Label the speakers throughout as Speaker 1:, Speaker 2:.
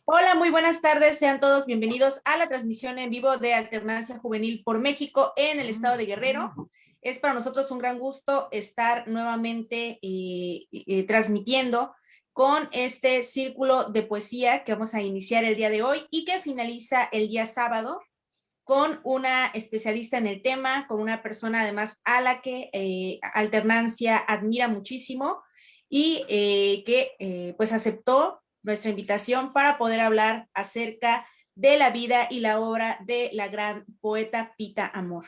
Speaker 1: Hola, muy buenas tardes. Sean todos bienvenidos a la transmisión en vivo de Alternancia Juvenil por México en el estado de Guerrero. Es para nosotros un gran gusto estar nuevamente transmitiendo con este círculo de poesía que vamos a iniciar el día de hoy y que finaliza el día sábado con una especialista en el tema, con una persona además a la que Alternancia admira muchísimo y que pues aceptó nuestra invitación para poder hablar acerca de la vida y la obra de la gran poeta Pita Amor.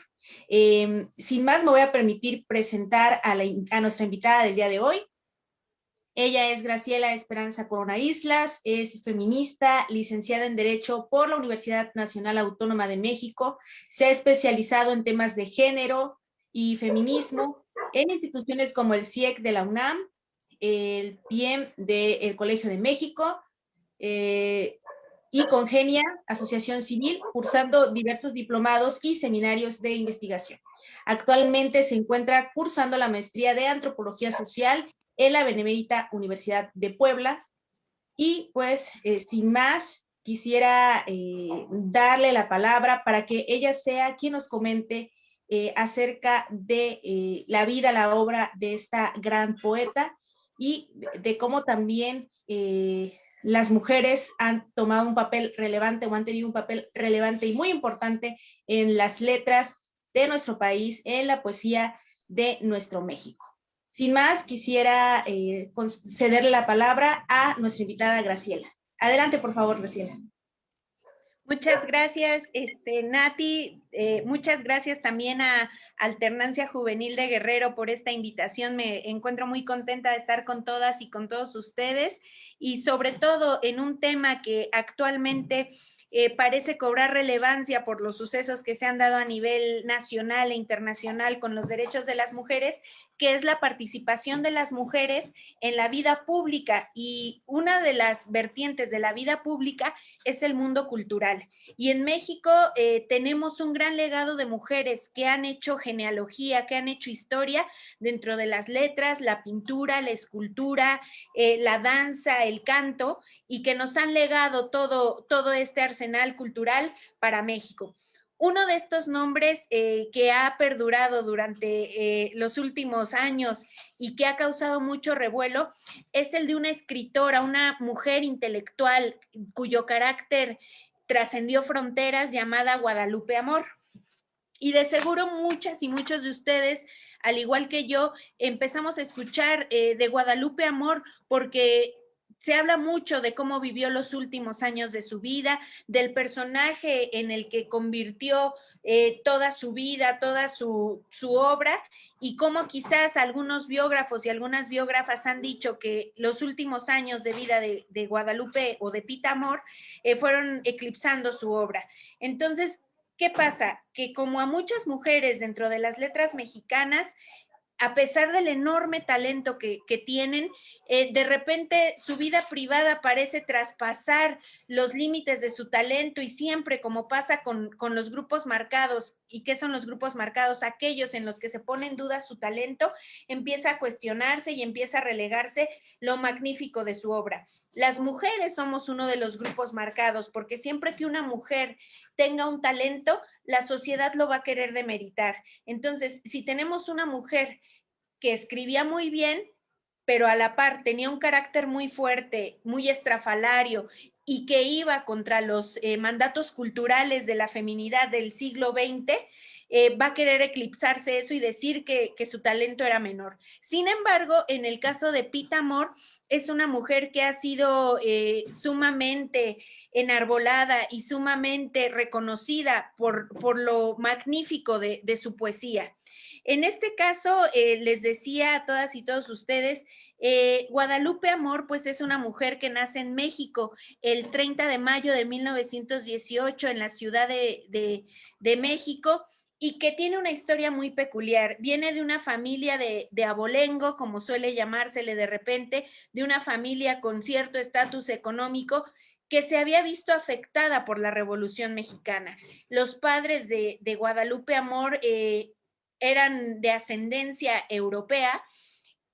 Speaker 1: Sin más, me voy a permitir presentar a nuestra invitada del día de hoy. Ella es Graciela Esperanza Corona Islas, es feminista, licenciada en Derecho por la Universidad Nacional Autónoma de México, se ha especializado en temas de género y feminismo en instituciones como el CIEC de la UNAM, el PIEM del Colegio de México y Congenia, Asociación Civil, cursando diversos diplomados y seminarios de investigación. Actualmente se encuentra cursando la maestría de Antropología Social en la Benemérita Universidad de Puebla. Y pues, sin más, quisiera darle la palabra para que ella sea quien nos comente acerca de la vida, la obra de esta gran poeta y de cómo también las mujeres han tomado un papel relevante o han tenido un papel relevante y muy importante en las letras de nuestro país, en la poesía de nuestro México. Sin más, quisiera cederle la palabra a nuestra invitada Graciela. Adelante, por favor, Graciela.
Speaker 2: Muchas gracias, Nati. Muchas gracias también a Alternancia Juvenil de Guerrero por esta invitación. Me encuentro muy contenta de estar con todas y con todos ustedes y sobre todo en un tema que actualmente parece cobrar relevancia por los sucesos que se han dado a nivel nacional e internacional con los derechos de las mujeres, que es la participación de las mujeres en la vida pública. Y una de las vertientes de la vida pública es el mundo cultural. Y en México tenemos un gran legado de mujeres que han hecho genealogía, que han hecho historia dentro de las letras, la pintura, la escultura, la danza, el canto, y que nos han legado todo este arsenal cultural para México. Uno de estos nombres que ha perdurado durante los últimos años y que ha causado mucho revuelo es el de una escritora, una mujer intelectual cuyo carácter trascendió fronteras, llamada Guadalupe Amor. Y de seguro muchas y muchos de ustedes, al igual que yo, empezamos a escuchar de Guadalupe Amor porque se habla mucho de cómo vivió los últimos años de su vida, del personaje en el que convirtió toda su vida, toda su obra, y cómo quizás algunos biógrafos y algunas biógrafas han dicho que los últimos años de vida de Guadalupe o de Pita Amor fueron eclipsando su obra. Entonces, ¿qué pasa? Que como a muchas mujeres dentro de las letras mexicanas, a pesar del enorme talento que tienen, de repente su vida privada parece traspasar los límites de su talento y siempre, como pasa con los grupos marcados. ¿Y qué son los grupos marcados? Aquellos en los que se pone en duda su talento, empieza a cuestionarse y empieza a relegarse lo magnífico de su obra. Las mujeres somos uno de los grupos marcados porque siempre que una mujer tenga un talento, la sociedad lo va a querer demeritar. Entonces, si tenemos una mujer que escribía muy bien, pero a la par tenía un carácter muy fuerte, muy estrafalario y que iba contra los mandatos culturales de la feminidad del siglo XX, va a querer eclipsarse eso y decir que su talento era menor. Sin embargo, en el caso de Pita Amor, es una mujer que ha sido sumamente enarbolada y sumamente reconocida por lo magnífico de su poesía. En este caso, les decía a todas y todos ustedes, Guadalupe Amor, pues es una mujer que nace en México el 30 de mayo de 1918 en la Ciudad de México y que tiene una historia muy peculiar. Viene de una familia de abolengo, como suele llamársele de repente, de una familia con cierto estatus económico que se había visto afectada por la Revolución Mexicana. Los padres de Guadalupe Amor eran de ascendencia europea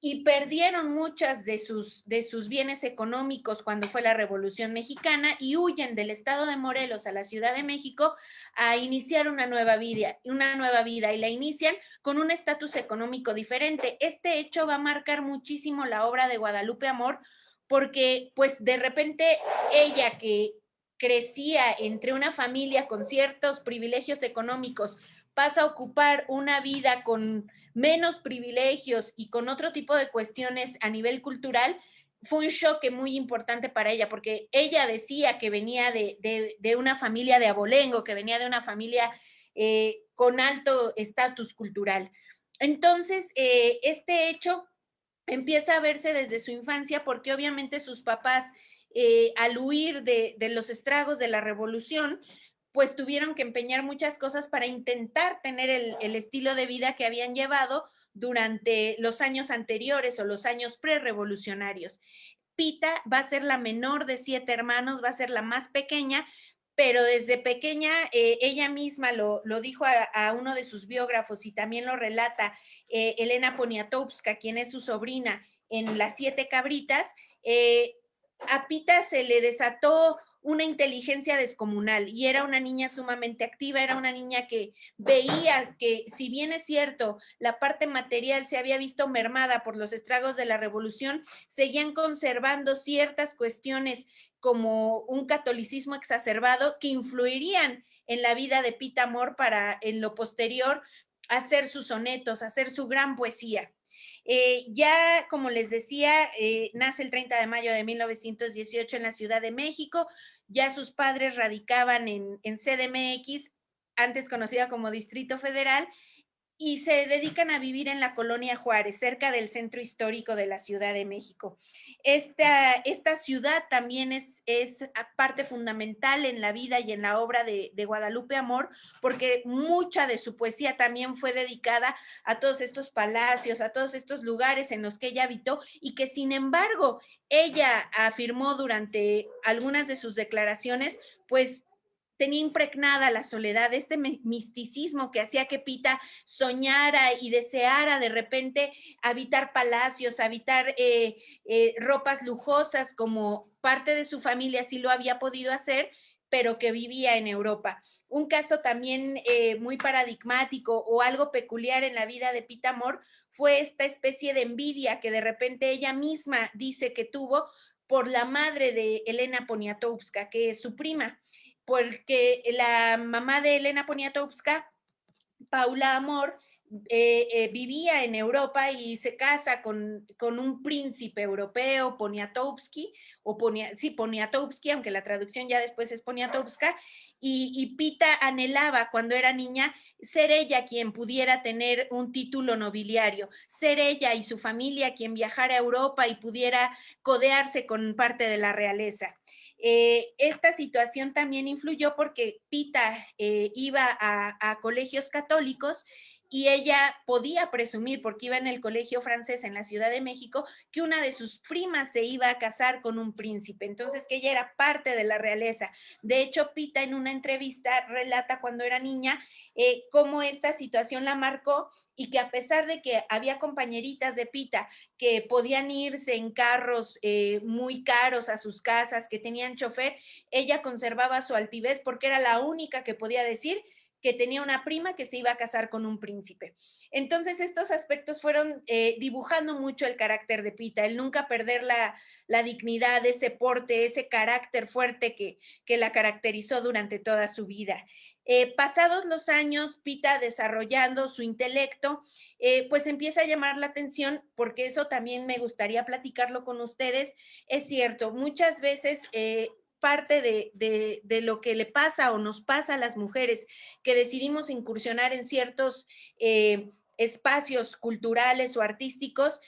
Speaker 2: y perdieron muchas de sus bienes económicos cuando fue la Revolución Mexicana y huyen del estado de Morelos a la Ciudad de México a iniciar una nueva vida y la inician con un estatus económico diferente. Este hecho va a marcar muchísimo la obra de Guadalupe Amor porque pues de repente ella que crecía entre una familia con ciertos privilegios económicos pasa a ocupar una vida con menos privilegios y con otro tipo de cuestiones a nivel cultural, fue un choque muy importante para ella, porque ella decía que venía de una familia de abolengo, que venía de una familia con alto estatus cultural. Entonces, este hecho empieza a verse desde su infancia porque obviamente sus papás, al huir de los estragos de la revolución, pues tuvieron que empeñar muchas cosas para intentar tener el estilo de vida que habían llevado durante los años anteriores o los años prerevolucionarios. Pita va a ser la menor de 7 hermanos, va a ser la más pequeña, pero desde pequeña ella misma lo dijo a uno de sus biógrafos y también lo relata Elena Poniatowska, quien es su sobrina en Las 7 Cabritas. A Pita se le desató una inteligencia descomunal y era una niña sumamente activa, era una niña que veía que, si bien es cierto, la parte material se había visto mermada por los estragos de la revolución, seguían conservando ciertas cuestiones como un catolicismo exacerbado que influirían en la vida de Pita Amor para en lo posterior hacer sus sonetos, hacer su gran poesía. Ya, como les decía, nace el 30 de mayo de 1918 en la Ciudad de México, ya sus padres radicaban en CDMX, antes conocida como Distrito Federal, y se dedican a vivir en la colonia Juárez, cerca del centro histórico de la Ciudad de México. Esta ciudad también es parte fundamental en la vida y en la obra de Guadalupe Amor, porque mucha de su poesía también fue dedicada a todos estos palacios, a todos estos lugares en los que ella habitó y que sin embargo ella afirmó durante algunas de sus declaraciones, pues tenía impregnada la soledad, este misticismo que hacía que Pita soñara y deseara de repente habitar palacios, habitar ropas lujosas como parte de su familia sí lo había podido hacer, pero que vivía en Europa. Un caso también muy paradigmático o algo peculiar en la vida de Pita Amor fue esta especie de envidia que de repente ella misma dice que tuvo por la madre de Elena Poniatowska, que es su prima, porque la mamá de Elena Poniatowska, Paula Amor, vivía en Europa y se casa con un príncipe europeo, Poniatowski, Poniatowski, aunque la traducción ya después es Poniatowska, y Pita anhelaba cuando era niña ser ella quien pudiera tener un título nobiliario, ser ella y su familia quien viajara a Europa y pudiera codearse con parte de la realeza. Esta situación también influyó porque Pita iba a colegios católicos y ella podía presumir, porque iba en el colegio francés en la Ciudad de México, que una de sus primas se iba a casar con un príncipe, entonces que ella era parte de la realeza. De hecho, Pita en una entrevista relata cuando era niña cómo esta situación la marcó y que a pesar de que había compañeritas de Pita que podían irse en carros muy caros a sus casas, que tenían chofer, ella conservaba su altivez porque era la única que podía decir que tenía una prima que se iba a casar con un príncipe. Entonces estos aspectos fueron dibujando mucho el carácter de Pita, el nunca perder la dignidad, ese porte, ese carácter fuerte que la caracterizó durante toda su vida. Pasados los años, Pita desarrollando su intelecto, pues empieza a llamar la atención, porque eso también me gustaría platicarlo con ustedes. Es cierto, muchas veces parte de lo que le pasa o nos pasa a las mujeres que decidimos incursionar en ciertos espacios culturales o artísticos,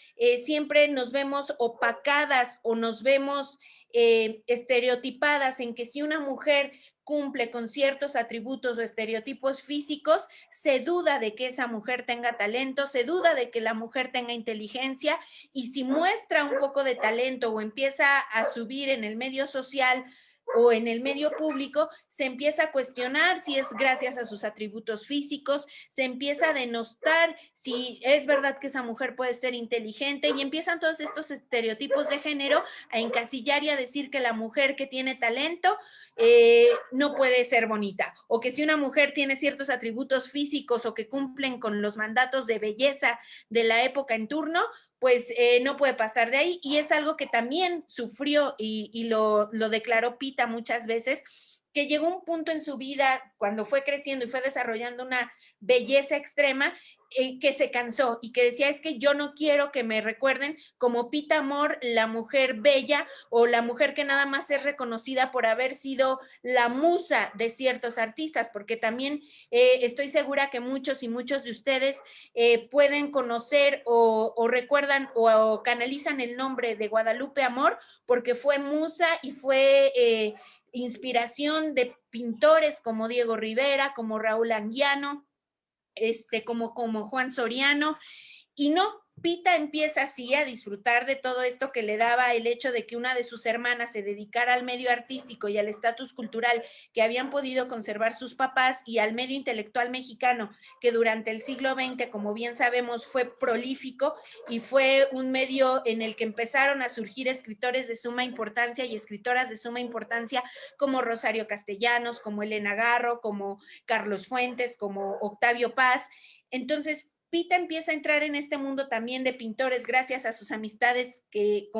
Speaker 2: siempre nos vemos opacadas o nos vemos estereotipadas en que si una mujer cumple con ciertos atributos o estereotipos físicos, se duda de que esa mujer tenga talento, se duda de que la mujer tenga inteligencia, y si muestra un poco de talento o empieza a subir en el medio social o en el medio público, se empieza a cuestionar si es gracias a sus atributos físicos, se empieza a denostar si es verdad que esa mujer puede ser inteligente, y empiezan todos estos estereotipos de género a encasillar y a decir que la mujer que tiene talento no puede ser bonita, o que si una mujer tiene ciertos atributos físicos o que cumplen con los mandatos de belleza de la época en turno, pues no puede pasar de ahí, y es algo que también sufrió y lo declaró Pita muchas veces, que llegó un punto en su vida cuando fue creciendo y fue desarrollando una belleza extrema, que se cansó y que decía, es que yo no quiero que me recuerden como Pita Amor, la mujer bella o la mujer que nada más es reconocida por haber sido la musa de ciertos artistas, porque también estoy segura que muchos y muchos de ustedes pueden conocer o recuerdan o canalizan el nombre de Guadalupe Amor porque fue musa y fue inspiración de pintores como Diego Rivera, como Raúl Anguiano, como Juan Soriano, y no, Pita empieza así a disfrutar de todo esto que le daba el hecho de que una de sus hermanas se dedicara al medio artístico y al estatus cultural que habían podido conservar sus papás, y al medio intelectual mexicano, que durante el siglo XX, como bien sabemos, fue prolífico y fue un medio en el que empezaron a surgir escritores de suma importancia y escritoras de suma importancia como Rosario Castellanos, como Elena Garro, como Carlos Fuentes, como Octavio Paz. Entonces, Pita empieza a entrar en este mundo también de pintores gracias a sus amistades que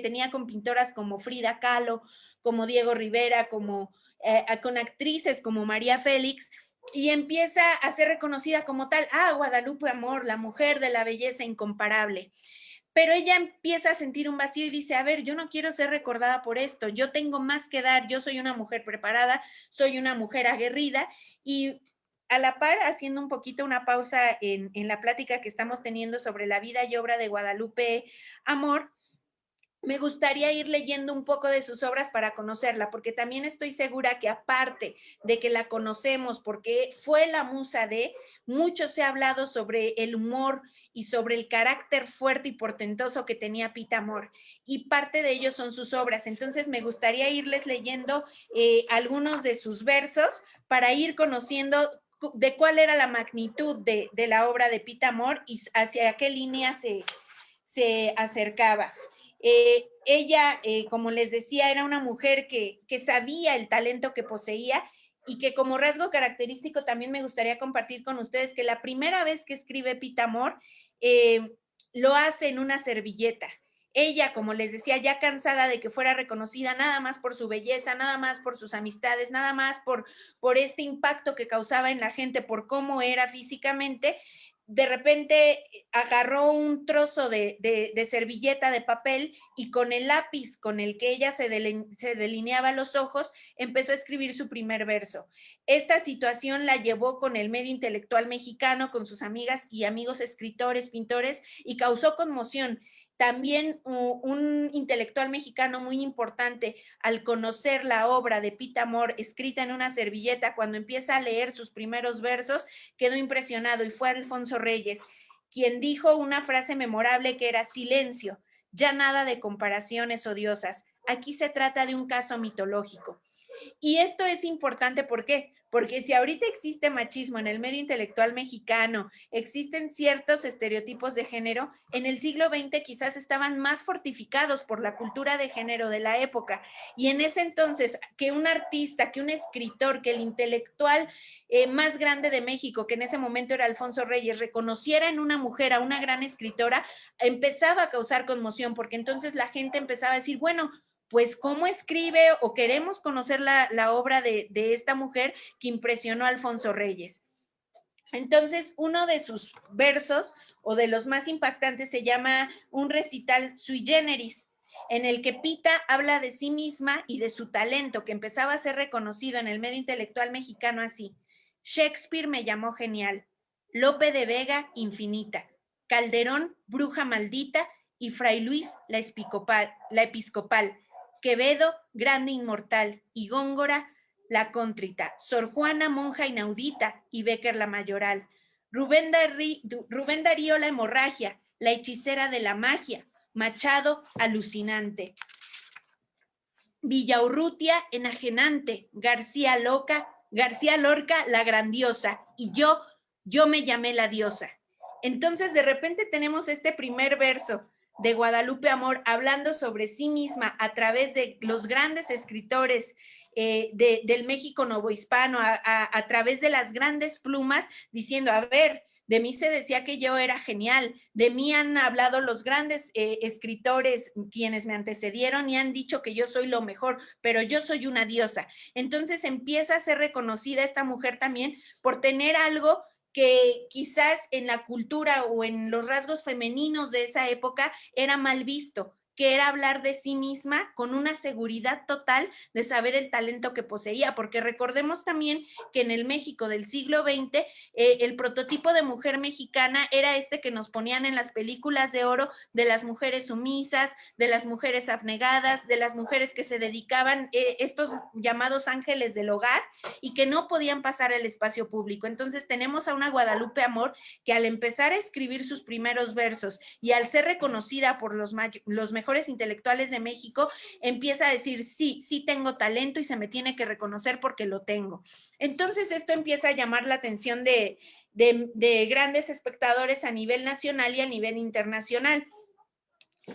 Speaker 2: tenía con pintoras como Frida Kahlo, como Diego Rivera, con actrices como María Félix, y empieza a ser reconocida como tal, Guadalupe Amor, la mujer de la belleza incomparable. Pero ella empieza a sentir un vacío y dice, a ver, yo no quiero ser recordada por esto, yo tengo más que dar, yo soy una mujer preparada, soy una mujer aguerrida, y a la par, haciendo un poquito una pausa en la plática que estamos teniendo sobre la vida y obra de Guadalupe Amor, me gustaría ir leyendo un poco de sus obras para conocerla, porque también estoy segura que aparte de que la conocemos porque fue la musa de, mucho se ha hablado sobre el humor y sobre el carácter fuerte y portentoso que tenía Pita Amor, y parte de ello son sus obras. Entonces me gustaría irles leyendo algunos de sus versos para ir conociendo de cuál era la magnitud de la obra de Pita Amor y hacia qué línea se acercaba. Ella, como les decía, era una mujer que sabía el talento que poseía, y que como rasgo característico también me gustaría compartir con ustedes que la primera vez que escribe Pita Amor lo hace en una servilleta. Ella, como les decía, ya cansada de que fuera reconocida nada más por su belleza, nada más por sus amistades, nada más por este impacto que causaba en la gente, por cómo era físicamente, de repente agarró un trozo de servilleta de papel y con el lápiz con el que ella se delineaba los ojos, empezó a escribir su primer verso. Esta situación la llevó con el medio intelectual mexicano, con sus amigas y amigos escritores, pintores, y causó conmoción. También un intelectual mexicano muy importante, al conocer la obra de Pita Amor escrita en una servilleta, cuando empieza a leer sus primeros versos, quedó impresionado, y fue Alfonso Reyes, quien dijo una frase memorable que era: silencio, ya nada de comparaciones odiosas, aquí se trata de un caso mitológico. Y esto es importante, ¿por qué? Porque si ahorita existe machismo en el medio intelectual mexicano, existen ciertos estereotipos de género, en el siglo XX quizás estaban más fortificados por la cultura de género de la época. Y en ese entonces, que un artista, que un escritor, que el intelectual más grande de México, que en ese momento era Alfonso Reyes, reconociera en una mujer a una gran escritora, empezaba a causar conmoción, porque entonces la gente empezaba a decir, bueno, pues cómo escribe, o queremos conocer la obra de esta mujer que impresionó a Alfonso Reyes. Entonces, uno de sus versos, o de los más impactantes, se llama Un recital sui generis, en el que Pita habla de sí misma y de su talento, que empezaba a ser reconocido en el medio intelectual mexicano así: Shakespeare me llamó genial, Lope de Vega infinita, Calderón bruja maldita, y Fray Luis la episcopal, Quevedo grande inmortal, y Góngora la contrita, Sor Juana monja inaudita, y Bécquer la mayoral, Rubén Darío la hemorragia, la hechicera de la magia, Machado alucinante. Villaurrutia, enajenante, García Lorca, la grandiosa, y yo me llamé la diosa. Entonces, de repente tenemos este primer verso de Guadalupe Amor hablando sobre sí misma a través de los grandes escritores del México novohispano, a través de las grandes plumas, diciendo, a ver, de mí se decía que yo era genial, de mí han hablado los grandes escritores quienes me antecedieron y han dicho que yo soy lo mejor, pero yo soy una diosa. Entonces empieza a ser reconocida esta mujer también por tener algo que quizás en la cultura o en los rasgos femeninos de esa época era mal visto, que era hablar de sí misma con una seguridad total de saber el talento que poseía, porque recordemos también que en el México del siglo XX, el prototipo de mujer mexicana era este que nos ponían en las películas de oro de las mujeres sumisas, de las mujeres abnegadas, de las mujeres que se dedicaban, estos llamados ángeles del hogar, y que no podían pasar al espacio público. Entonces tenemos a una Guadalupe Amor que al empezar a escribir sus primeros versos y al ser reconocida por los mejores intelectuales de México, empieza a decir, sí, sí tengo talento y se me tiene que reconocer porque lo tengo. Entonces esto empieza a llamar la atención de grandes espectadores a nivel nacional y a nivel internacional.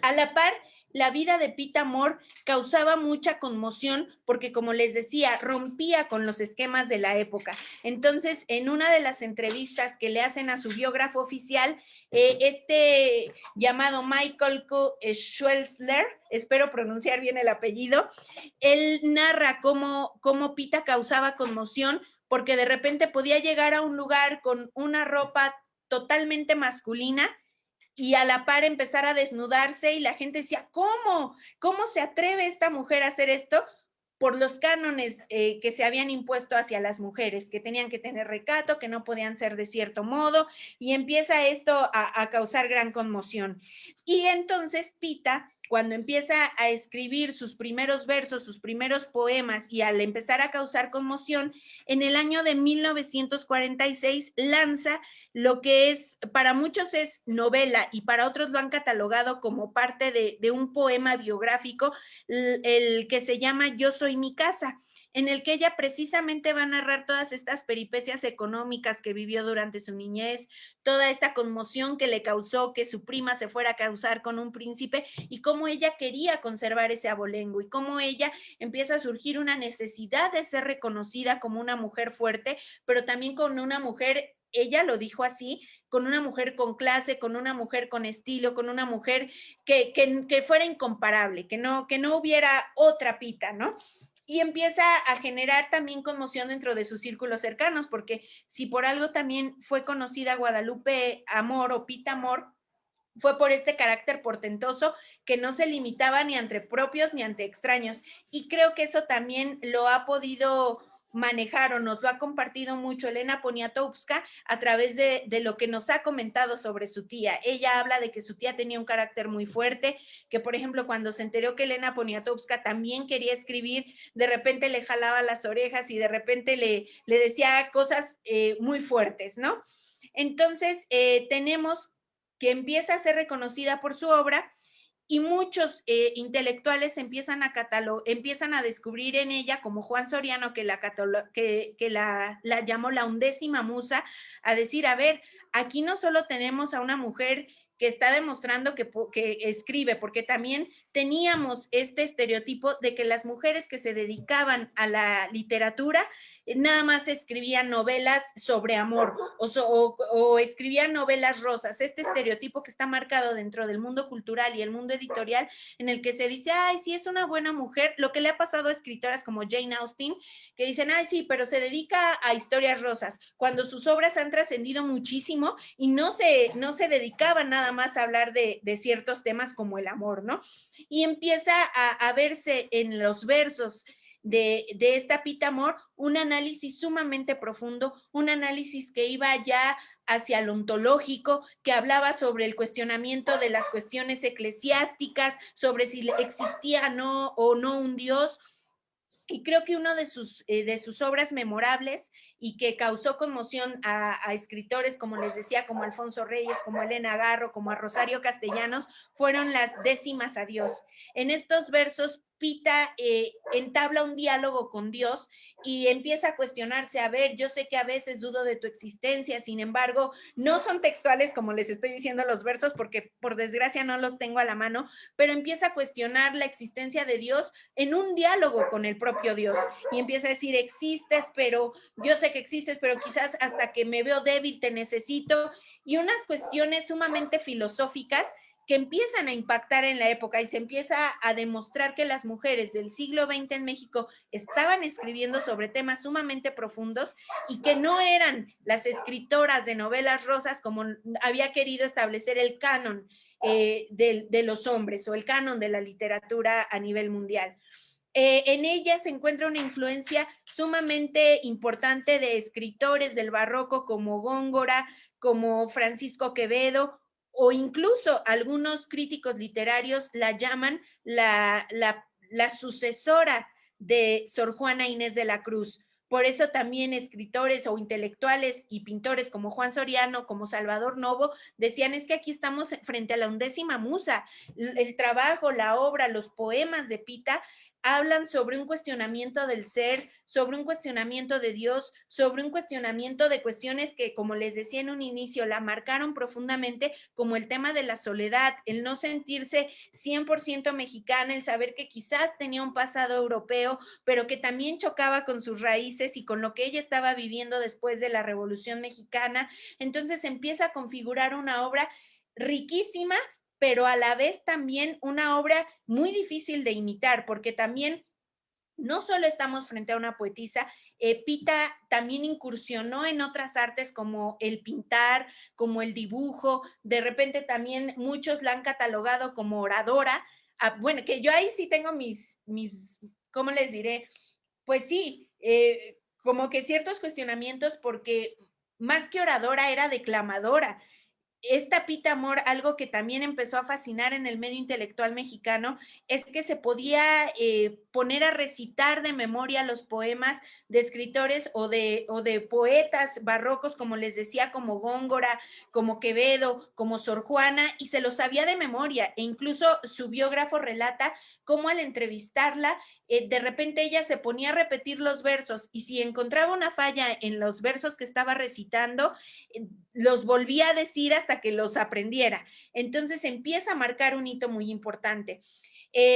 Speaker 2: A la par, la vida de Pita Amor causaba mucha conmoción porque, como les decía, rompía con los esquemas de la época. Entonces, en una de las entrevistas que le hacen a su biógrafo oficial, este llamado Michael Q. Schwelzler, espero pronunciar bien el apellido, él narra cómo Pita causaba conmoción porque de repente podía llegar a un lugar con una ropa totalmente masculina y a la par empezar a desnudarse y la gente decía, ¿cómo? ¿Cómo se atreve esta mujer a hacer esto? Por los cánones que se habían impuesto hacia las mujeres, que tenían que tener recato, que no podían ser de cierto modo, y empieza esto a causar gran conmoción. Y entonces Pita, cuando empieza a escribir sus primeros versos, sus primeros poemas, y al empezar a causar conmoción, en el año de 1946 lanza lo que es, para muchos es novela y para otros lo han catalogado como parte de un poema biográfico, el que se llama Yo soy mi casa, en el que ella precisamente va a narrar todas estas peripecias económicas que vivió durante su niñez, toda esta conmoción que le causó que su prima se fuera a casar con un príncipe y cómo ella quería conservar ese abolengo y cómo ella empieza a surgir una necesidad de ser reconocida como una mujer fuerte, pero también como una mujer, ella lo dijo así, con una mujer con clase, con una mujer con estilo, con una mujer que fuera incomparable, que no hubiera otra Pita, ¿no? Y empieza a generar también conmoción dentro de sus círculos cercanos, porque si por algo también fue conocida Guadalupe Amor o Pita Amor, fue por este carácter portentoso que no se limitaba ni ante propios ni ante extraños. Y creo que eso también lo ha podido manejar o nos lo ha compartido mucho Elena Poniatowska a través de lo que nos ha comentado sobre su tía. Ella habla de que su tía tenía un carácter muy fuerte, que por ejemplo cuando se enteró que Elena Poniatowska también quería escribir, de repente le jalaba las orejas y de repente le decía cosas muy fuertes, ¿no? Entonces tenemos que empieza a ser reconocida por su obra y muchos intelectuales empiezan a descubrir en ella, como Juan Soriano, que la llamó la 11ª musa, a decir, a ver, aquí no solo tenemos a una mujer que está demostrando que escribe, porque también teníamos este estereotipo de que las mujeres que se dedicaban a la literatura nada más escribían novelas sobre amor o escribían novelas rosas, este estereotipo que está marcado dentro del mundo cultural y el mundo editorial, en el que se dice, ay, sí es una buena mujer, lo que le ha pasado a escritoras como Jane Austen, que dicen, ay, sí, pero se dedica a historias rosas, cuando sus obras han trascendido muchísimo y no se dedicaban nada más a hablar de ciertos temas como el amor, ¿no? Y empieza a verse en los versos de esta Pita Amor un análisis sumamente profundo, un análisis que iba ya hacia lo ontológico, que hablaba sobre el cuestionamiento de las cuestiones eclesiásticas, sobre si existía o no un Dios. Y creo que una de sus obras memorables y que causó conmoción a escritores, como les decía, como Alfonso Reyes, como Elena Garro, como a Rosario Castellanos, fueron las décimas a Dios. En estos versos, Pita entabla un diálogo con Dios y empieza a cuestionarse, a ver, yo sé que a veces dudo de tu existencia, sin embargo, no son textuales como les estoy diciendo los versos, porque por desgracia no los tengo a la mano, pero empieza a cuestionar la existencia de Dios en un diálogo con el propio Dios y empieza a decir, existes, pero yo sé que existes, pero quizás hasta que me veo débil te necesito, y unas cuestiones sumamente filosóficas que empiezan a impactar en la época y se empieza a demostrar que las mujeres del siglo XX en México estaban escribiendo sobre temas sumamente profundos y que no eran las escritoras de novelas rosas como había querido establecer el canon de los hombres o el canon de la literatura a nivel mundial. En ella se encuentra una influencia sumamente importante de escritores del barroco como Góngora, como Francisco Quevedo, o incluso algunos críticos literarios la llaman la sucesora de Sor Juana Inés de la Cruz. Por eso también escritores o intelectuales y pintores como Juan Soriano, como Salvador Novo, decían es que aquí estamos frente a la 11ª musa. El trabajo, la obra, los poemas de Pita hablan sobre un cuestionamiento del ser, sobre un cuestionamiento de Dios, sobre un cuestionamiento de cuestiones que, como les decía en un inicio, la marcaron profundamente, como el tema de la soledad, el no sentirse 100% mexicana, el saber que quizás tenía un pasado europeo, pero que también chocaba con sus raíces y con lo que ella estaba viviendo después de la Revolución Mexicana. Entonces empieza a configurar una obra riquísima, pero a la vez también una obra muy difícil de imitar, porque también no solo estamos frente a una poetisa, Pita también incursionó en otras artes como el pintar, como el dibujo, de repente también muchos la han catalogado como oradora. Bueno, que yo ahí sí tengo ¿cómo les diré? Pues sí, como que ciertos cuestionamientos porque más que oradora era declamadora. Esta Pita Amor, algo que también empezó a fascinar en el medio intelectual mexicano, es que se podía poner a recitar de memoria los poemas de escritores o de poetas barrocos, como les decía, como Góngora, como Quevedo, como Sor Juana, y se los sabía de memoria, e incluso su biógrafo relata cómo al entrevistarla, de repente ella se ponía a repetir los versos, y si encontraba una falla en los versos que estaba recitando, los volvía a decir hasta que los aprendiera. Entonces empieza a marcar un hito muy importante.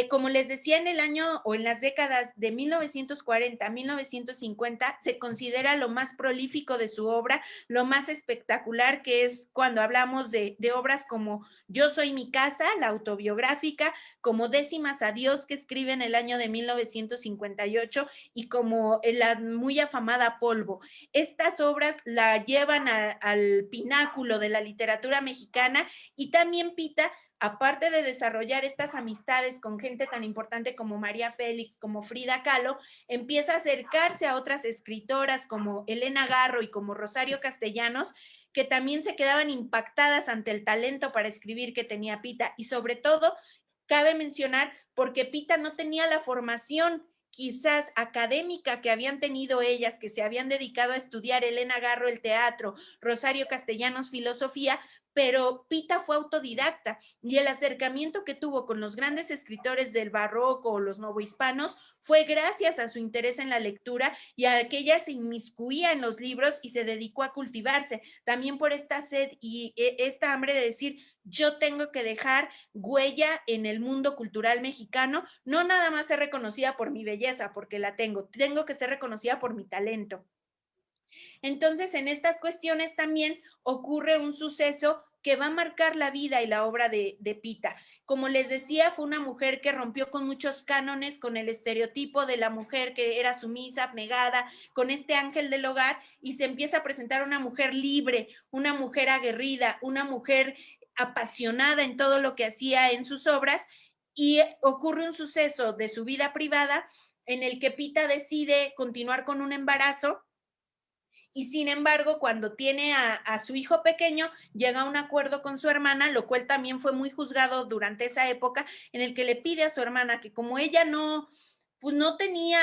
Speaker 2: Como les decía, en el año o en las décadas de 1940 a 1950 se considera lo más prolífico de su obra, lo más espectacular, que es cuando hablamos de obras como Yo soy mi casa, la autobiográfica, como Décimas a Dios, que escribe en el año de 1958, y como la muy afamada Polvo. Estas obras la llevan al pináculo de la literatura mexicana, y también Pita, aparte de desarrollar estas amistades con gente tan importante como María Félix, como Frida Kahlo, empieza a acercarse a otras escritoras como Elena Garro y como Rosario Castellanos, que también se quedaban impactadas ante el talento para escribir que tenía Pita, y sobre todo, cabe mencionar, porque Pita no tenía la formación quizás académica que habían tenido ellas, que se habían dedicado a estudiar, Elena Garro el teatro, Rosario Castellanos filosofía, pero Pita fue autodidacta, y el acercamiento que tuvo con los grandes escritores del barroco o los novohispanos fue gracias a su interés en la lectura y a que ella se inmiscuía en los libros y se dedicó a cultivarse, también por esta sed y esta hambre de decir, yo tengo que dejar huella en el mundo cultural mexicano, no nada más ser reconocida por mi belleza, porque la tengo que ser reconocida por mi talento. Entonces, en estas cuestiones también ocurre un suceso que va a marcar la vida y la obra de Pita. Como les decía, fue una mujer que rompió con muchos cánones, con el estereotipo de la mujer que era sumisa, abnegada, con este ángel del hogar, y se empieza a presentar una mujer libre, una mujer aguerrida, una mujer apasionada en todo lo que hacía en sus obras, y ocurre un suceso de su vida privada en el que Pita decide continuar con un embarazo, y sin embargo, cuando tiene a su hijo pequeño, llega a un acuerdo con su hermana, lo cual también fue muy juzgado durante esa época, en el que le pide a su hermana que como ella no, pues no tenía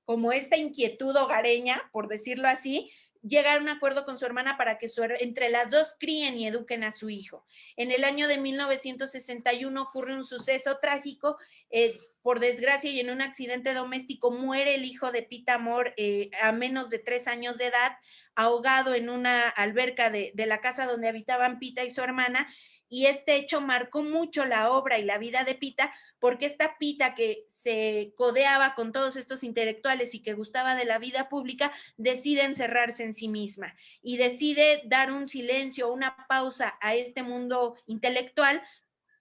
Speaker 2: como esta inquietud hogareña, por decirlo así, llegar a un acuerdo con su hermana para que entre las dos críen y eduquen a su hijo. En el año de 1961 ocurre un suceso trágico, por desgracia y en un accidente doméstico muere el hijo de Pita Amor a menos de 3 años de edad, ahogado en una alberca de la casa donde habitaban Pita y su hermana, y este hecho marcó mucho la obra y la vida de Pita, porque esta Pita que se codeaba con todos estos intelectuales y que gustaba de la vida pública, decide encerrarse en sí misma y decide dar un silencio, una pausa a este mundo intelectual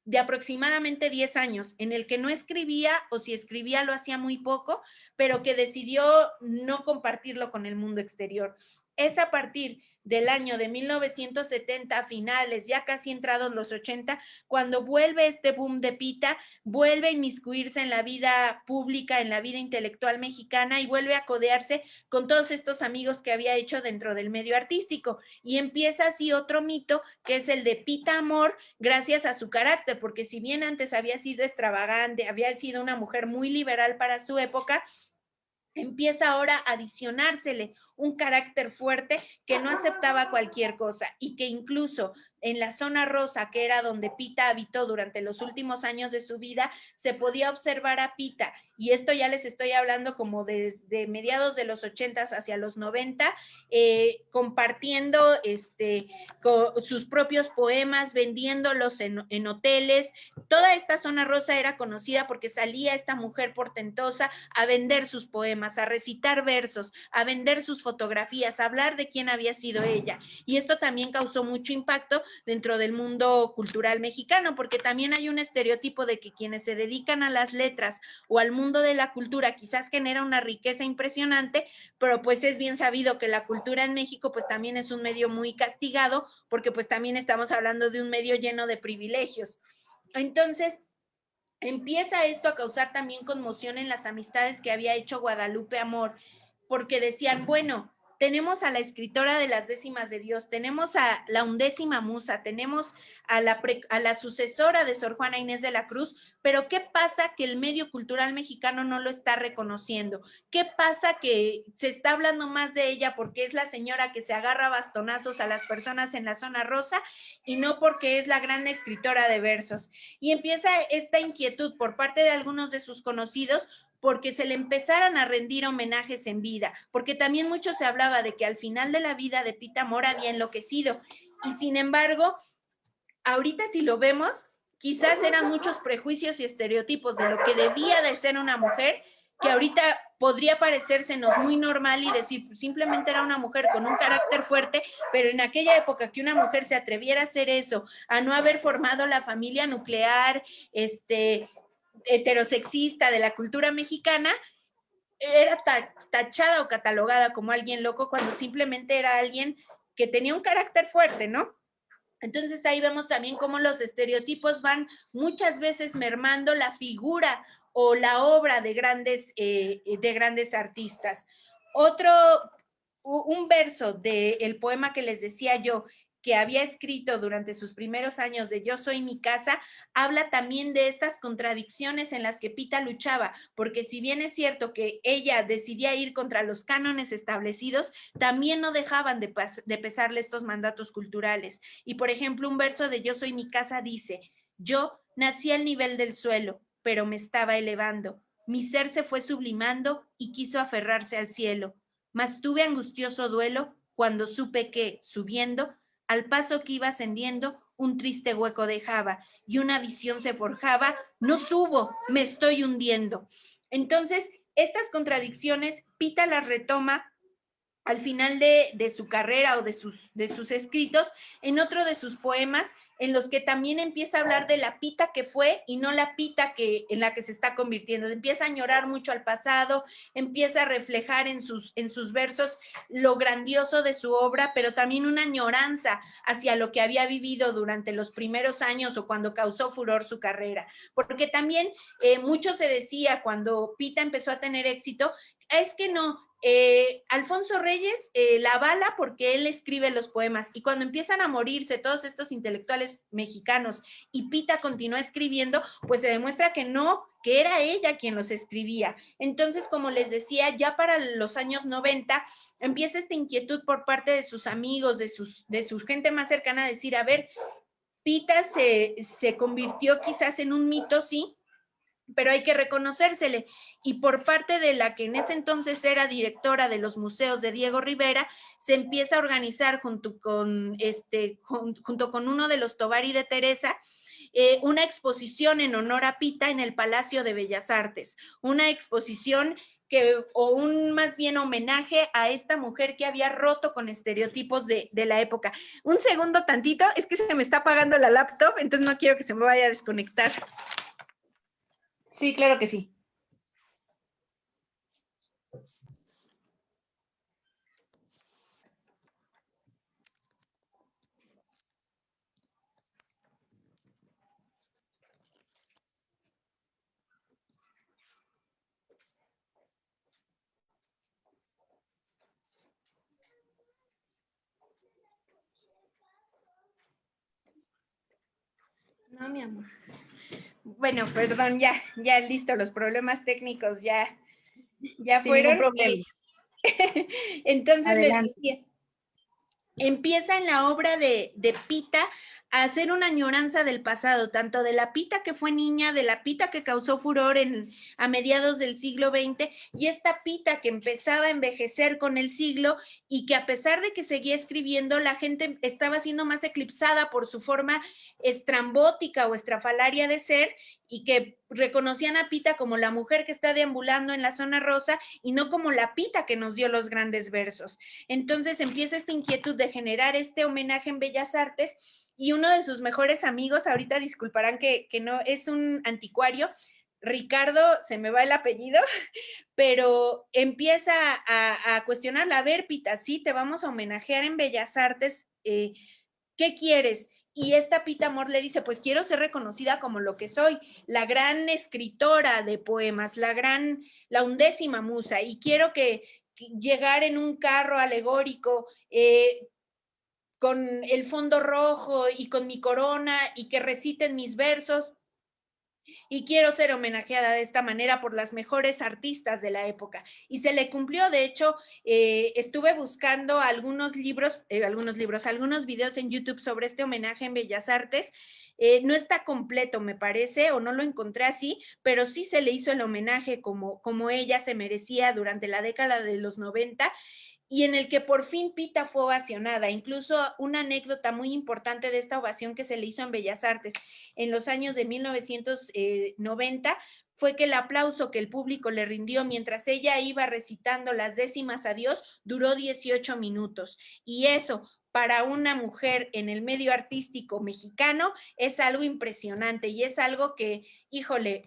Speaker 2: de aproximadamente 10 años, en el que no escribía, o si escribía lo hacía muy poco, pero que decidió no compartirlo con el mundo exterior. Es a partir del año de 1970, finales, ya casi entrados los 80, cuando vuelve este boom de Pita, vuelve a inmiscuirse en la vida pública, en la vida intelectual mexicana, y vuelve a codearse con todos estos amigos que había hecho dentro del medio artístico. Y empieza así otro mito, que es el de Pita Amor, gracias a su carácter, porque si bien antes había sido extravagante, había sido una mujer muy liberal para su época, empieza ahora a adicionársele un carácter fuerte que no aceptaba cualquier cosa y que incluso en la zona rosa, que era donde Pita habitó durante los últimos años de su vida, se podía observar a Pita, y esto ya les estoy hablando como desde mediados de los 80 hacia los 90, compartiendo con sus propios poemas, vendiéndolos en hoteles. Toda esta zona rosa era conocida porque salía esta mujer portentosa a vender sus poemas, a recitar versos, a vender sus fotografías, a hablar de quién había sido ella. Y esto también causó mucho impacto dentro del mundo cultural mexicano, porque también hay un estereotipo de que quienes se dedican a las letras o al mundo de la cultura quizás genera una riqueza impresionante, pero pues es bien sabido que la cultura en México pues también es un medio muy castigado, porque pues también estamos hablando de un medio lleno de privilegios. Entonces, empieza esto a causar también conmoción en las amistades que había hecho Guadalupe Amor, porque decían, bueno, tenemos a la escritora de las décimas de Dios, tenemos a la 11ª musa, tenemos a la sucesora de Sor Juana Inés de la Cruz, pero ¿qué pasa que el medio cultural mexicano no lo está reconociendo? ¿Qué pasa que se está hablando más de ella porque es la señora que se agarra bastonazos a las personas en la zona rosa y no porque es la gran escritora de versos? Y empieza esta inquietud por parte de algunos de sus conocidos porque se le empezaran a rendir homenajes en vida, porque también mucho se hablaba de que al final de la vida de Pita Amor había enloquecido, y sin embargo, ahorita si lo vemos, quizás eran muchos prejuicios y estereotipos de lo que debía de ser una mujer, que ahorita podría parecérsenos muy normal y decir, pues simplemente era una mujer con un carácter fuerte, pero en aquella época que una mujer se atreviera a hacer eso, a no haber formado la familia nuclear, heterosexista de la cultura mexicana, era tachada o catalogada como alguien loco cuando simplemente era alguien que tenía un carácter fuerte, ¿no? Entonces ahí vemos también cómo los estereotipos van muchas veces mermando la figura o la obra de grandes artistas. Un verso del poema que les decía yo, que había escrito durante sus primeros años de Yo soy mi casa, habla también de estas contradicciones en las que Pita luchaba, porque si bien es cierto que ella decidía ir contra los cánones establecidos, también no dejaban de pesarle estos mandatos culturales. Y por ejemplo, un verso de Yo soy mi casa dice, yo nací al nivel del suelo, pero me estaba elevando. Mi ser se fue sublimando y quiso aferrarse al cielo. Mas tuve angustioso duelo cuando supe que, subiendo, al paso que iba ascendiendo, un triste hueco dejaba y una visión se forjaba, no subo, me estoy hundiendo. Entonces, estas contradicciones, Pita las retoma al final de su carrera o de sus escritos, en otro de sus poemas, en los que también empieza a hablar de la Pita que fue y no la Pita en la que se está convirtiendo. Empieza a añorar mucho al pasado, empieza a reflejar en sus versos lo grandioso de su obra, pero también una añoranza hacia lo que había vivido durante los primeros años o cuando causó furor su carrera. Porque también mucho se decía cuando Pita empezó a tener éxito, es que no, Alfonso Reyes la avala porque él escribe los poemas, y cuando empiezan a morirse todos estos intelectuales mexicanos y Pita continúa escribiendo, pues se demuestra que no, que era ella quien los escribía. Entonces, como les decía, ya para los años 90 empieza esta inquietud por parte de sus amigos, de su gente más cercana, a decir, a ver, Pita se convirtió quizás en un mito, sí, pero hay que reconocérsele. Y por parte de la que en ese entonces era directora de los museos de Diego Rivera, se empieza a organizar junto con uno de los Tovari de Teresa, una exposición en honor a Pita en el Palacio de Bellas Artes, una exposición más bien homenaje a esta mujer que había roto con estereotipos de la época. Un segundo tantito, es que se me está apagando la laptop, entonces no quiero que se me vaya a desconectar.
Speaker 1: Sí, claro que sí.
Speaker 2: No, mi amor. Bueno, perdón, ya listo, los problemas técnicos ya
Speaker 1: Sin
Speaker 2: fueron.
Speaker 1: ningún problema.
Speaker 2: Entonces les
Speaker 1: Adelante.
Speaker 2: decía, empieza en la obra de Pita a hacer una añoranza del pasado, tanto de la Pita que fue niña, de la Pita que causó furor a mediados del siglo XX, y esta Pita que empezaba a envejecer con el siglo, y que a pesar de que seguía escribiendo, la gente estaba siendo más eclipsada por su forma estrambótica o estrafalaria de ser, y que reconocían a Pita como la mujer que está deambulando en la zona rosa y no como la Pita que nos dio los grandes versos. Entonces empieza esta inquietud de generar este homenaje en Bellas Artes, y uno de sus mejores amigos, ahorita disculparán que no, es un anticuario, Ricardo, se me va el apellido, pero empieza a cuestionarla. A ver, Pita, sí, te vamos a homenajear en Bellas Artes, ¿qué quieres? Y esta Pita Amor le dice, pues quiero ser reconocida como lo que soy, la gran escritora de poemas, la 11ª musa, y quiero que llegar en un carro alegórico, con el fondo rojo y con mi corona, y que reciten mis versos, y quiero ser homenajeada de esta manera por las mejores artistas de la época. Y se le cumplió. De hecho, estuve buscando algunos videos en YouTube sobre este homenaje en Bellas Artes. No está completo, me parece, o no lo encontré así, pero sí se le hizo el homenaje como ella se merecía durante la década de los 90, y en el que por fin Pita fue ovacionada. Incluso una anécdota muy importante de esta ovación que se le hizo en Bellas Artes en los años de 1990 fue que el aplauso que el público le rindió mientras ella iba recitando las décimas adiós duró 18 minutos. Y eso, para una mujer en el medio artístico mexicano, es algo impresionante, y es algo que, híjole,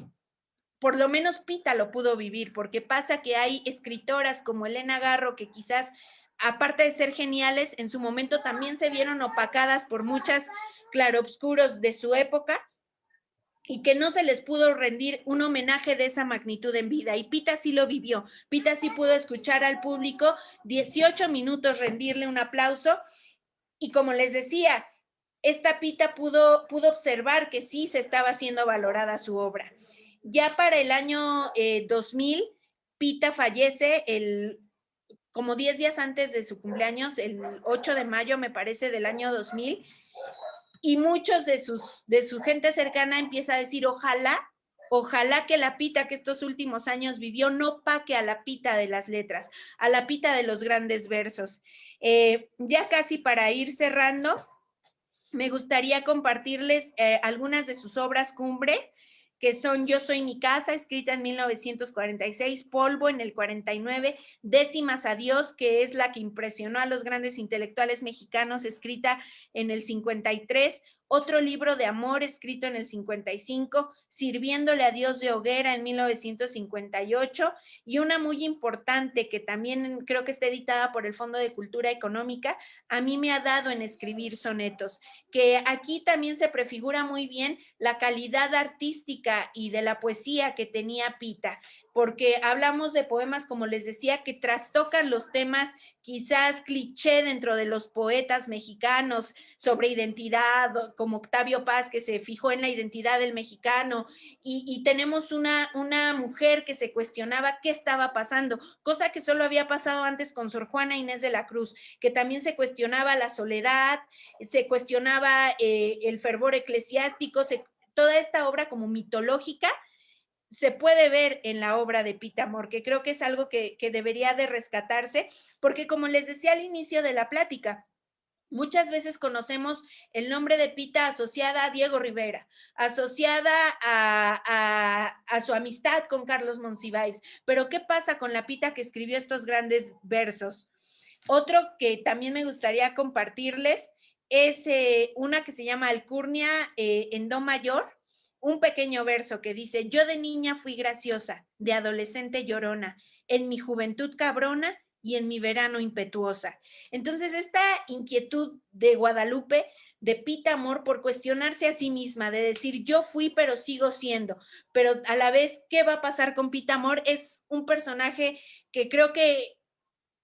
Speaker 2: por lo menos Pita lo pudo vivir, porque pasa que hay escritoras como Elena Garro que quizás, aparte de ser geniales, en su momento también se vieron opacadas por muchas claroscuros de su época, y que no se les pudo rendir un homenaje de esa magnitud en vida. Y Pita sí lo vivió. Pita sí pudo escuchar al público 18 minutos rendirle un aplauso, y como les decía, esta Pita pudo observar que sí se estaba siendo valorada su obra. Ya para el año 2000, Pita fallece como 10 días antes de su cumpleaños, el 8 de mayo, me parece, del año 2000, y muchos de su gente cercana empieza a decir, ojalá que la Pita que estos últimos años vivió no paque a la Pita de las letras, a la Pita de los grandes versos. Ya casi para ir cerrando, me gustaría compartirles algunas de sus obras cumbre, que son Yo soy mi casa, escrita en 1946, Polvo en el 49, Décimas adiós, que es la que impresionó a los grandes intelectuales mexicanos, escrita en el 53, otro libro de amor escrito en el 55, Sirviéndole a Dios de hoguera en 1958, y una muy importante que también creo que está editada por el Fondo de Cultura Económica, A mí me ha dado en escribir sonetos, que aquí también se prefigura muy bien la calidad artística y de la poesía que tenía Pita, porque hablamos de poemas, como les decía, que trastocan los temas quizás cliché dentro de los poetas mexicanos sobre identidad, como Octavio Paz, que se fijó en la identidad del mexicano, y tenemos una mujer que se cuestionaba qué estaba pasando, cosa que solo había pasado antes con Sor Juana Inés de la Cruz, que también se cuestionaba la soledad, se cuestionaba el fervor eclesiástico, toda esta obra como mitológica se puede ver en la obra de Pita Amor, que creo que es algo que debería de rescatarse, porque como les decía al inicio de la plática, muchas veces conocemos el nombre de Pita asociada a Diego Rivera, asociada a su amistad con Carlos Monsiváis, pero ¿qué pasa con la Pita que escribió estos grandes versos? Otro que también me gustaría compartirles es una que se llama Alcurnia en do mayor, un pequeño verso que dice: yo de niña fui graciosa, de adolescente llorona, en mi juventud cabrona y en mi verano impetuosa. Entonces, esta inquietud de Guadalupe, de Pita Amor, por cuestionarse a sí misma, de decir yo fui pero sigo siendo, pero a la vez, ¿qué va a pasar con Pita Amor? Es un personaje que creo que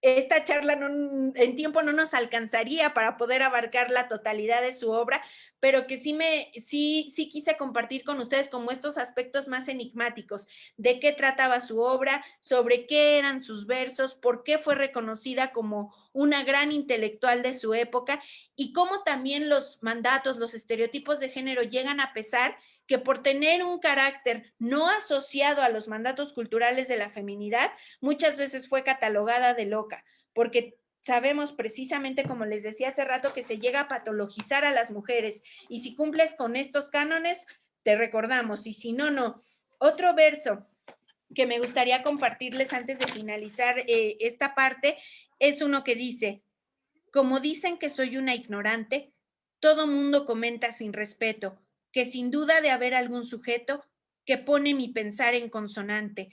Speaker 2: esta charla en tiempo no nos alcanzaría para poder abarcar la totalidad de su obra, pero que sí quise compartir con ustedes como estos aspectos más enigmáticos, de qué trataba su obra, sobre qué eran sus versos, por qué fue reconocida como una gran intelectual de su época, y cómo también los mandatos, los estereotipos de género llegan a pesar, que por tener un carácter no asociado a los mandatos culturales de la feminidad, muchas veces fue catalogada de loca, porque sabemos precisamente, como les decía hace rato, que se llega a patologizar a las mujeres, y si cumples con estos cánones, te recordamos, y si no, no. Otro verso que me gustaría compartirles antes de finalizar esta parte es uno que dice: como dicen que soy una ignorante, todo mundo comenta sin respeto, que sin duda de haber algún sujeto que pone mi pensar en consonante.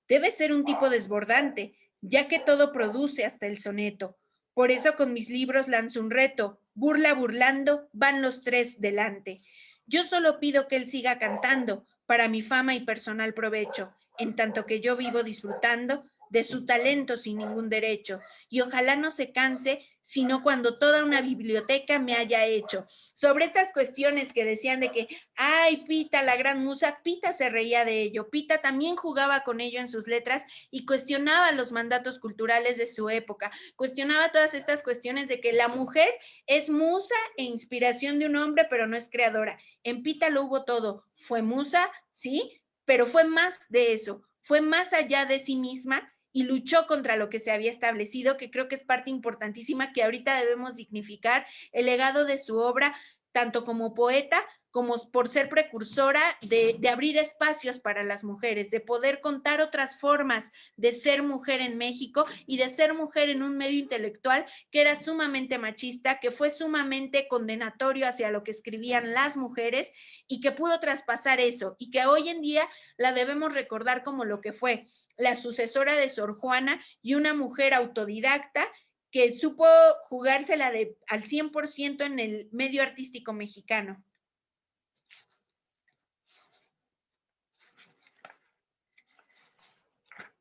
Speaker 2: Debe ser un tipo desbordante, ya que todo produce hasta el soneto. Por eso con mis libros lanzo un reto, burla burlando, van los tres delante. Yo solo pido que él siga cantando, para mi fama y personal provecho, en tanto que yo vivo disfrutando de su talento sin ningún derecho, y ojalá no se canse, sino cuando toda una biblioteca me haya hecho. Sobre estas cuestiones que decían de que, ay, Pita, la gran musa, Pita se reía de ello, Pita también jugaba con ello en sus letras y cuestionaba los mandatos culturales de su época, cuestionaba todas estas cuestiones de que la mujer es musa e inspiración de un hombre, pero no es creadora. En Pita lo hubo todo, fue musa, sí, pero fue más de eso, fue más allá de sí misma y luchó contra lo que se había establecido, que creo que es parte importantísima que ahorita debemos dignificar el legado de su obra, tanto como poeta, como por ser precursora de abrir espacios para las mujeres, de poder contar otras formas de ser mujer en México y de ser mujer en un medio intelectual que era sumamente machista, que fue sumamente condenatorio hacia lo que escribían las mujeres y que pudo traspasar eso y que hoy en día la debemos recordar como lo que fue, la sucesora de Sor Juana y una mujer autodidacta que supo jugársela al 100% en el medio artístico mexicano.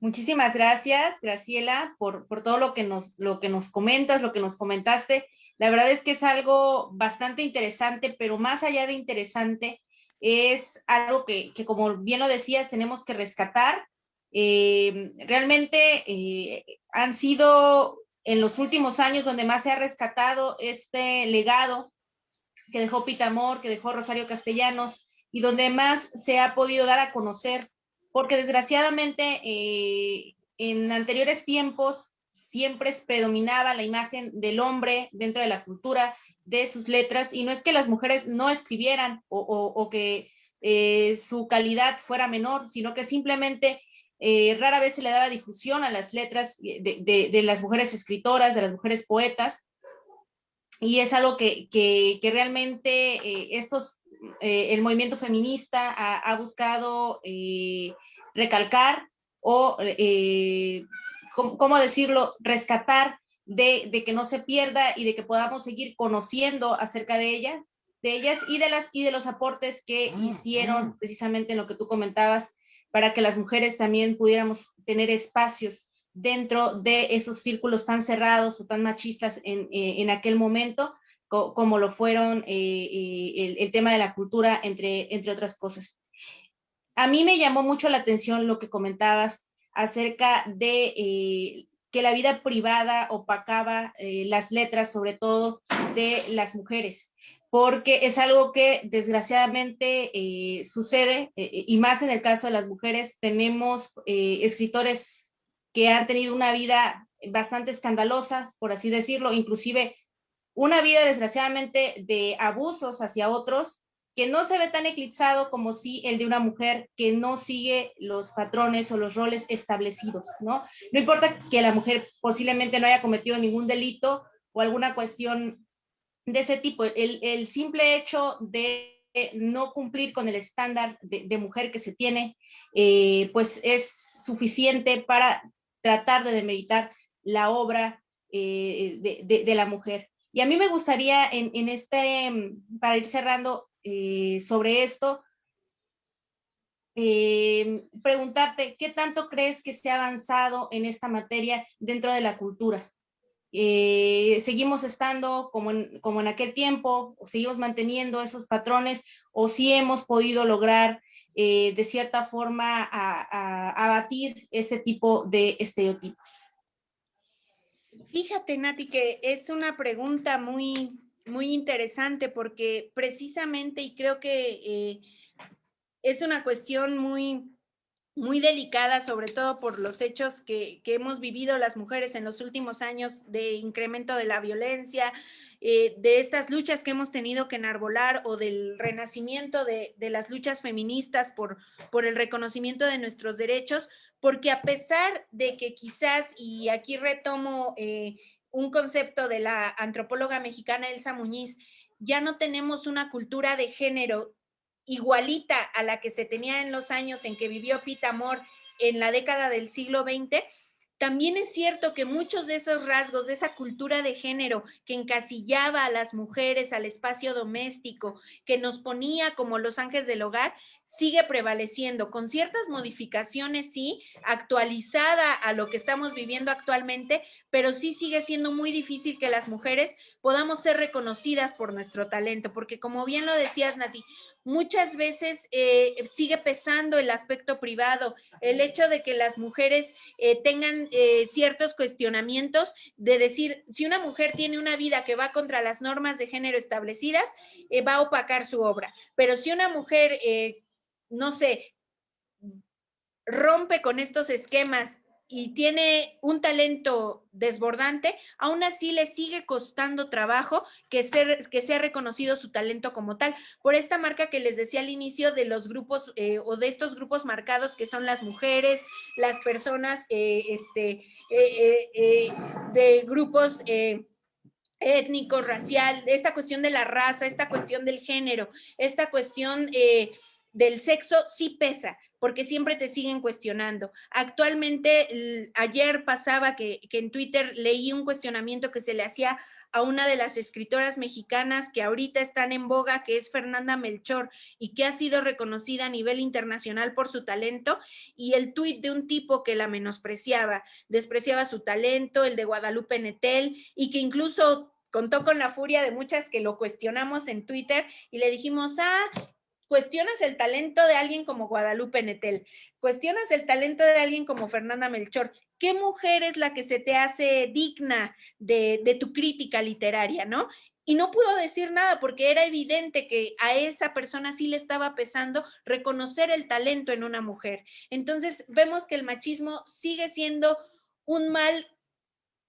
Speaker 1: Muchísimas gracias, Graciela, por todo lo que nos comentas, lo que nos comentaste. La verdad es que es algo bastante interesante, pero más allá de interesante, es algo que como bien lo decías, tenemos que rescatar. Realmente han sido en los últimos años donde más se ha rescatado este legado que dejó Pita Amor, que dejó Rosario Castellanos, y donde más se ha podido dar a conocer, porque desgraciadamente en anteriores tiempos siempre predominaba la imagen del hombre dentro de la cultura, de sus letras, y no es que las mujeres no escribieran o que su calidad fuera menor, sino que simplemente rara vez se le daba difusión a las letras de las mujeres escritoras, de las mujeres poetas, y es algo que realmente el movimiento feminista ha buscado recalcar o, ¿cómo decirlo?, rescatar de que no se pierda y de que podamos seguir conociendo acerca de ellas y de los aportes que hicieron precisamente en lo que tú comentabas, para que las mujeres también pudiéramos tener espacios dentro de esos círculos tan cerrados o tan machistas en aquel momento, como lo fueron el tema de la cultura, entre otras cosas. A mí me llamó mucho la atención lo que comentabas acerca de que la vida privada opacaba las letras, sobre todo de las mujeres, porque es algo que desgraciadamente sucede, y más en el caso de las mujeres. Tenemos escritores que han tenido una vida bastante escandalosa, por así decirlo, inclusive una vida desgraciadamente de abusos hacia otros, que no se ve tan eclipsado como si el de una mujer que no sigue los patrones o los roles establecidos, ¿no? No importa que la mujer posiblemente no haya cometido ningún delito o alguna cuestión de ese tipo, el simple hecho de no cumplir con el estándar de mujer que se tiene, pues es suficiente para tratar de demeritar la obra de la mujer. Y a mí me gustaría para ir cerrando sobre esto, preguntarte, ¿qué tanto crees que se ha avanzado en esta materia dentro de la cultura? ¿Seguimos estando como en aquel tiempo, o seguimos manteniendo esos patrones, o si hemos podido lograr de cierta forma abatir este tipo de estereotipos?
Speaker 2: Fíjate, Nati, que es una pregunta muy, muy interesante, porque precisamente, y creo que es una cuestión muy, muy delicada, sobre todo por los hechos que hemos vivido las mujeres en los últimos años, de incremento de la violencia, de estas luchas que hemos tenido que enarbolar, o del renacimiento de las luchas feministas por el reconocimiento de nuestros derechos, porque a pesar de que quizás, y aquí retomo un concepto de la antropóloga mexicana Elsa Muñiz, ya no tenemos una cultura de género igualita a la que se tenía en los años en que vivió Pita Amor en la década del siglo XX. También es cierto que muchos de esos rasgos, de esa cultura de género que encasillaba a las mujeres al espacio doméstico, que nos ponía como los ángeles del hogar, sigue prevaleciendo, con ciertas modificaciones, sí, actualizada a lo que estamos viviendo actualmente, pero sí sigue siendo muy difícil que las mujeres podamos ser reconocidas por nuestro talento, porque como bien lo decías, Nati, muchas veces sigue pesando el aspecto privado, el hecho de que las mujeres tengan ciertos cuestionamientos, de decir, si una mujer tiene una vida que va contra las normas de género establecidas, va a opacar su obra, pero si una mujer, no sé, rompe con estos esquemas y tiene un talento desbordante, aún así le sigue costando trabajo que sea reconocido su talento como tal, por esta marca que les decía al inicio de los grupos o de estos grupos marcados que son las mujeres, las personas de grupos étnico, racial, esta cuestión de la raza, esta cuestión del género, esta cuestión del sexo, sí pesa, porque siempre te siguen cuestionando. Actualmente, ayer pasaba que en Twitter leí un cuestionamiento que se le hacía a una de las escritoras mexicanas que ahorita están en boga, que es Fernanda Melchor, y que ha sido reconocida a nivel internacional por su talento, y el tuit de un tipo que la menospreciaba, despreciaba su talento, el de Guadalupe Nettel, y que incluso contó con la furia de muchas que lo cuestionamos en Twitter y le dijimos, cuestionas el talento de alguien como Guadalupe Nettel, cuestionas el talento de alguien como Fernanda Melchor, ¿qué mujer es la que se te hace digna de tu crítica literaria, no? Y no pudo decir nada porque era evidente que a esa persona sí le estaba pesando reconocer el talento en una mujer. Entonces vemos que el machismo sigue siendo un mal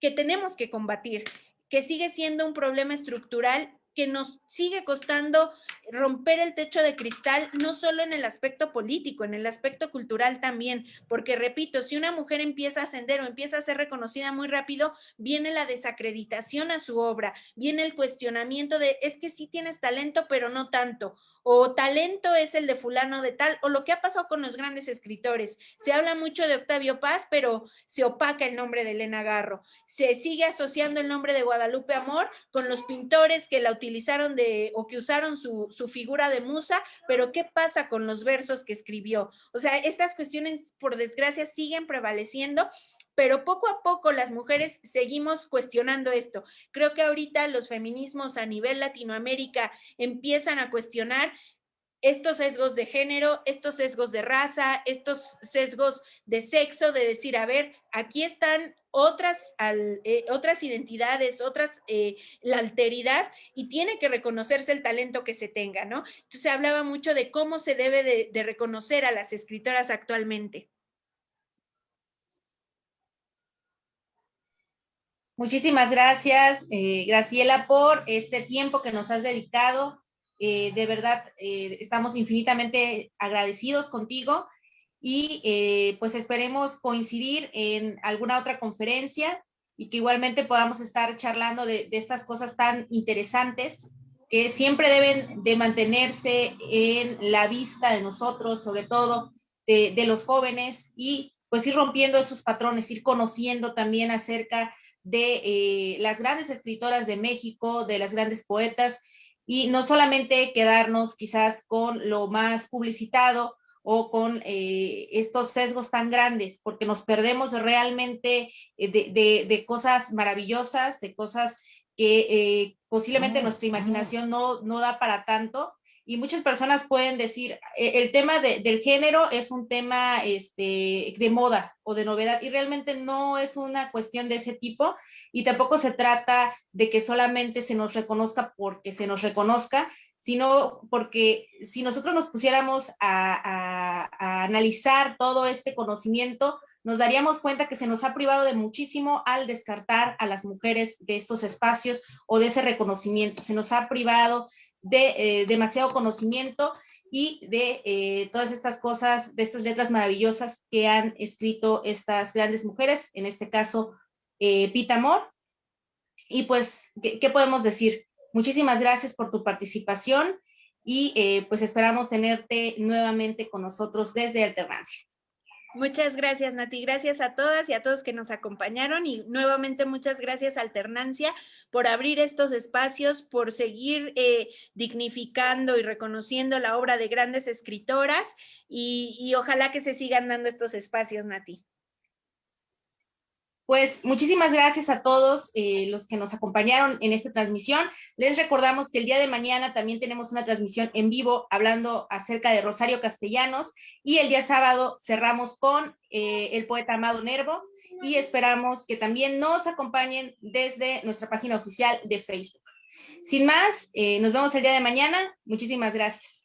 Speaker 2: que tenemos que combatir, que sigue siendo un problema estructural que nos sigue costando romper el techo de cristal, no solo en el aspecto político, en el aspecto cultural también, porque repito, si una mujer empieza a ascender o empieza a ser reconocida muy rápido, viene la desacreditación a su obra, viene el cuestionamiento de, es que sí tienes talento, pero no tanto, o talento es el de fulano de tal, o lo que ha pasado con los grandes escritores. Se habla mucho de Octavio Paz, pero se opaca el nombre de Elena Garro. Se sigue asociando el nombre de Guadalupe Amor con los pintores que la utilizaron o que usaron su figura de musa, pero ¿qué pasa con los versos que escribió? O sea, estas cuestiones, por desgracia, siguen prevaleciendo, pero poco a poco las mujeres seguimos cuestionando esto. Creo que ahorita los feminismos a nivel Latinoamérica empiezan a cuestionar estos sesgos de género, estos sesgos de raza, estos sesgos de sexo, de decir, a ver, aquí están otras identidades, la alteridad, y tiene que reconocerse el talento que se tenga, ¿no? Entonces se hablaba mucho de cómo se debe de reconocer a las escritoras actualmente.
Speaker 1: Muchísimas gracias, Graciela, por este tiempo que nos has dedicado. De verdad, estamos infinitamente agradecidos contigo y pues esperemos coincidir en alguna otra conferencia y que igualmente podamos estar charlando de estas cosas tan interesantes que siempre deben de mantenerse en la vista de nosotros, sobre todo de los jóvenes, y pues ir rompiendo esos patrones, ir conociendo también acerca de las grandes escritoras de México, de las grandes poetas, y no solamente quedarnos quizás con lo más publicitado o con estos sesgos tan grandes, porque nos perdemos realmente de cosas maravillosas, de cosas que posiblemente nuestra imaginación no da para tanto. Y muchas personas pueden decir, el tema del género es un tema de moda o de novedad, y realmente no es una cuestión de ese tipo, y tampoco se trata de que solamente se nos reconozca porque se nos reconozca, sino porque si nosotros nos pusiéramos a analizar todo este conocimiento, nos daríamos cuenta que se nos ha privado de muchísimo al descartar a las mujeres de estos espacios o de ese reconocimiento. Se nos ha privado de demasiado conocimiento y de todas estas cosas, de estas letras maravillosas que han escrito estas grandes mujeres, en este caso Pita Amor. Y pues, ¿qué podemos decir? Muchísimas gracias por tu participación y pues esperamos tenerte nuevamente con nosotros desde Alternancia.
Speaker 2: Muchas gracias, Nati. Gracias a todas y a todos que nos acompañaron, y nuevamente muchas gracias a Alternancia por abrir estos espacios, por seguir dignificando y reconociendo la obra de grandes escritoras, y ojalá que se sigan dando estos espacios, Nati.
Speaker 1: Pues muchísimas gracias a todos los que nos acompañaron en esta transmisión. Les recordamos que el día de mañana también tenemos una transmisión en vivo hablando acerca de Rosario Castellanos, y el día sábado cerramos con el poeta Amado Nervo, y esperamos que también nos acompañen desde nuestra página oficial de Facebook. Sin más, nos vemos el día de mañana. Muchísimas gracias.